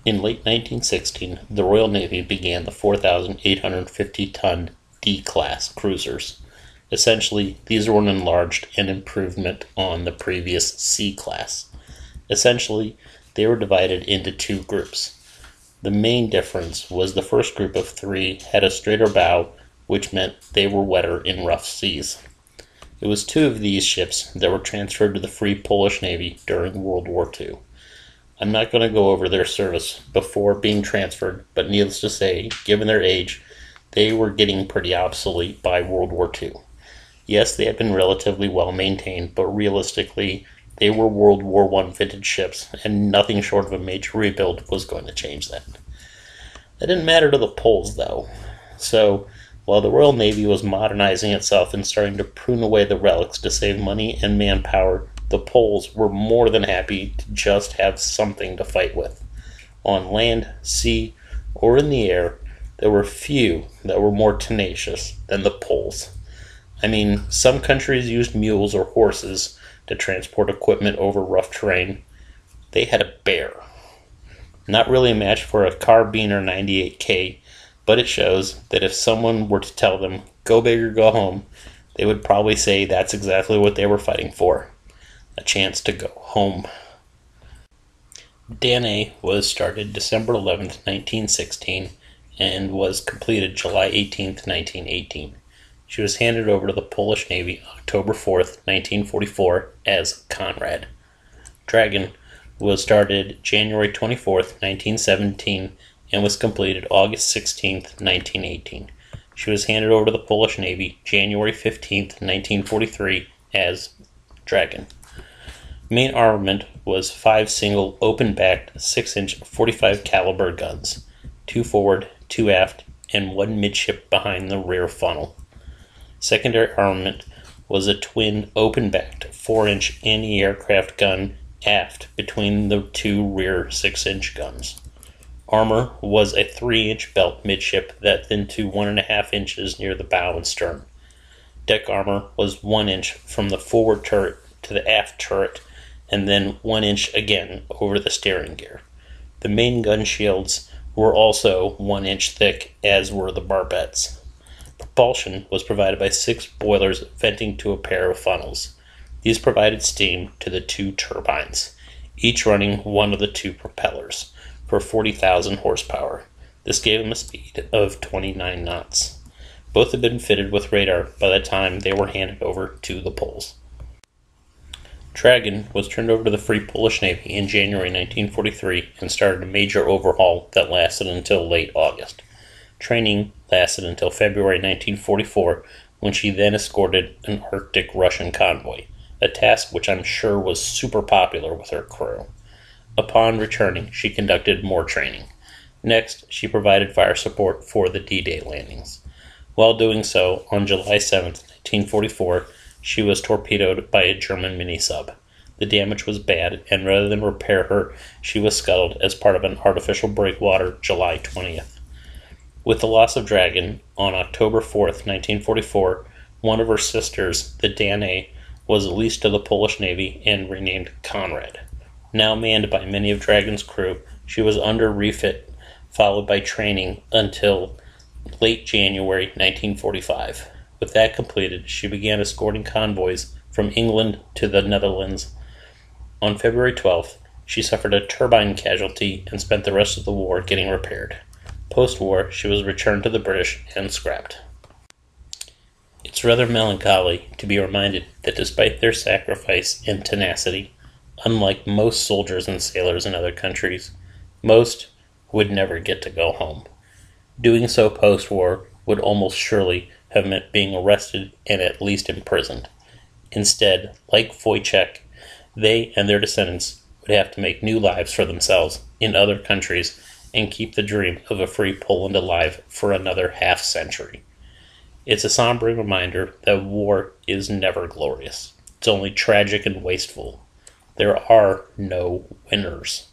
In late 1916, the Royal Navy began the 4,850-ton D-class cruisers. Essentially, these were an enlarged and improvement on the previous C-class. Essentially, they were divided into two groups. The main difference was the first group of three had a straighter bow, which meant they were wetter in rough seas. It was two of these ships that were transferred to the Free Polish Navy during World War II. I'm not going to go over their service before being transferred, but needless to say, given their age, they were getting pretty obsolete by World War II. Yes, they had been relatively well maintained, but realistically, they were World War I vintage ships, and nothing short of a major rebuild was going to change that. That didn't matter to the Poles, though. So, while the Royal Navy was modernizing itself and starting to prune away the relics to save money and manpower, the Poles were more than happy to just have something to fight with. On land, sea, or in the air, there were few that were more tenacious than the Poles. I mean, some countries used mules or horses to transport equipment over rough terrain. They had a bear. Not really a match for a Carbiner 98K, but it shows that if someone were to tell them, go big or go home, they would probably say that's exactly what they were fighting for. A chance to go home. Danae was started December 11th, 1916, and was completed July 18th, 1918. She was handed over to the Polish Navy October 4th, 1944, as Conrad. Dragon was started January 24th, 1917, and was completed August 16th, 1918. She was handed over to the Polish Navy January 15th, 1943, as Dragon. Main armament was 5 single open-backed 6-inch 45 caliber guns, 2 forward, 2 aft, and 1 midship behind the rear funnel. Secondary armament was a twin open-backed 4-inch anti-aircraft gun aft between the 2 rear 6-inch guns. Armor was a 3-inch belt midship that thinned to 1.5 inches near the bow and stern. Deck armor was 1 inch from the forward turret to the aft turret, and then 1 inch again over the steering gear. The main gun shields were also 1 inch thick, as were the barbettes. Propulsion was provided by 6 boilers venting to a pair of funnels. These provided steam to the 2 turbines, each running one of the 2 propellers, for 40,000 horsepower. This gave them a speed of 29 knots. Both had been fitted with radar by the time they were handed over to the Poles. Dragon was turned over to the Free Polish Navy in January 1943 and started a major overhaul that lasted until late August. Training lasted until February 1944, when she then escorted an Arctic Russian convoy, a task which I'm sure was super popular with her crew. Upon returning, she conducted more training. Next, she provided fire support for the D-Day landings. While doing so, on July 7, 1944, she was torpedoed by a German mini-sub. The damage was bad, and rather than repair her, she was scuttled as part of an artificial breakwater July 20th. With the loss of Dragon, on October 4th, 1944, one of her sisters, the Danae, was leased to the Polish Navy and renamed Conrad. Now manned by many of Dragon's crew, she was under refit, followed by training until late January 1945. With that completed, she began escorting convoys from England to the Netherlands. On February 12th, she suffered a turbine casualty and spent the rest of the war getting repaired. Post-war, she was returned to the British and scrapped. It's rather melancholy to be reminded that despite their sacrifice and tenacity, unlike most soldiers and sailors in other countries, most would never get to go home. Doing so post-war would almost surely have meant being arrested and at least imprisoned. Instead, like Wojciech, they and their descendants would have to make new lives for themselves in other countries and keep the dream of a free Poland alive for another half-century. It's a somber reminder that war is never glorious. It's only tragic and wasteful. There are no winners.